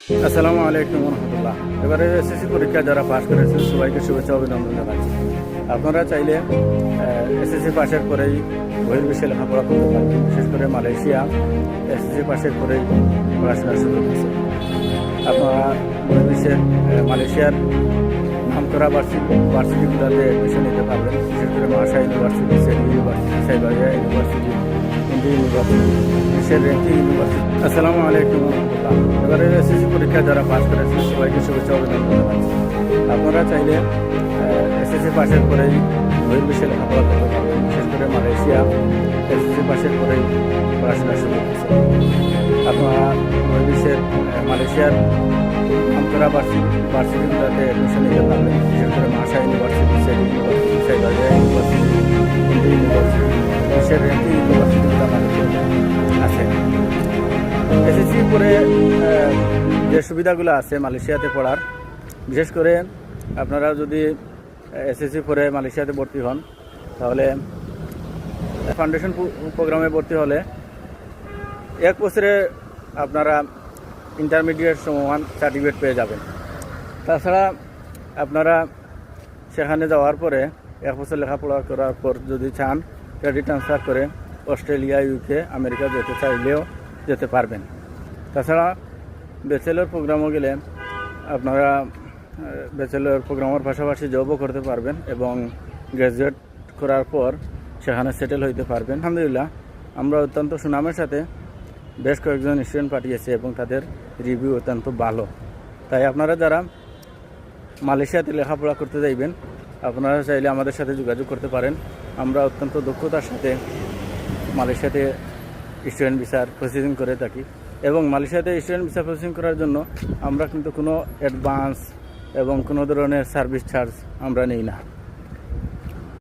আসসালামু আলাইকুম রহমতুল্লাহ। এবারে এসএসসি পরীক্ষা যারা পাস করেছেন সবাইকে শুভেচ্ছা অভিনন্দন জানাচ্ছি। আপনারা চাইলে এসএসসি পাশের পরেই বহির্বিশ্বে লেখাপড়া করতে পারবেন। বিশেষ করে মালয়েশিয়া এসএসসি পাশের পরেই পড়াশোনার সুযোগ আছে। আপনারা বহির্বিশ্বের মালয়েশিয়ার নামকরা ভার্সিটিগুলোতে অ্যাডমিশন নিতে পারবেন। বিশেষ করে মাসা university, saint university, Siberia university, India university, বিশ্বের র্যাঙ্কিং ইউনিভার্সিটি। আসসালামু আলাইকুম রহমতুল্লাহ। এবারে এসএসসি পরীক্ষা যারা পাস করেছেন সবাইকে শুভেচ্ছা অভিনন্দন জানাচ্ছি। আপনারা চাইলে এসএসসি পাশের পরেই বহির্বিশ্বে লেখাপড়া করতে পারবেন। বিশেষ করে মালয়েশিয়া এসএসসি পাশের পরেই পড়াশোনার সুযোগ আছে। আপনারা বহির্বিশ্বের মালয়েশিয়ার নামকরা ভার্সিটিগুলোতে অ্যাডমিশন নিতে পারবেন। বিশেষ করে মাসা university, saint university, Siberia university, India university, বিশ্বের র্যাঙ্কিং ইউনিভার্সিটিগুলো মালয়েশিয়াতে আছে। এসএসসি পরে যে সুবিধাগুলো আছে মালয়েশিয়াতে পড়ার, বিশেষ করে আপনারা যদি এসএসসি পরে মালয়েশিয়াতে ভর্তি হন তাহলে ফাউন্ডেশন প্রোগ্রামে ভর্তি হলে 1 বছরে আপনারা ইন্টারমিডিয়েট সমমান সার্টিফিকেট পেয়ে যাবেন। তাছাড়া আপনারা সেখানে যাওয়ার পরে 1 বছর লেখাপড়া করার পর যদি চান ক্রেডিট ট্রান্সফার করে অস্ট্রেলিয়া, ইউকে, আমেরিকা যেতে চাইলেও যেতে পারবেন। তাছাড়া ব্যাচেলর প্রোগ্রামও গেলে আপনারা ব্যাচেলর প্রোগ্রামের পাশাপাশি জবও করতে পারবেন এবং গ্র্যাজুয়েট করার পর সেখানে সেটেল হইতে পারবেন। আলহামদুলিল্লাহ, আমরা অত্যন্ত সুনামের সাথে বেশ কয়েকজন স্টুডেন্ট পাঠিয়েছে এবং তাদের রিভিউ অত্যন্ত ভালো। তাই আপনারা যারা মালয়েশিয়াতে লেখাপড়া করতে যাইবেন আপনারা চাইলে আমাদের সাথে যোগাযোগ করতে পারেন। আমরা অত্যন্ত দক্ষতার সাথে মালয়েশিয়াতে স্টুডেন্ট ভিসার প্রসেসিং করে থাকি এবং মালয়েশিয়াতে স্টুডেন্ট ভিসা প্রসেসিং করার জন্য আমরা কিন্তু কোনো অ্যাডভান্স এবং কোনো ধরনের সার্ভিস চার্জ আমরা নিই না।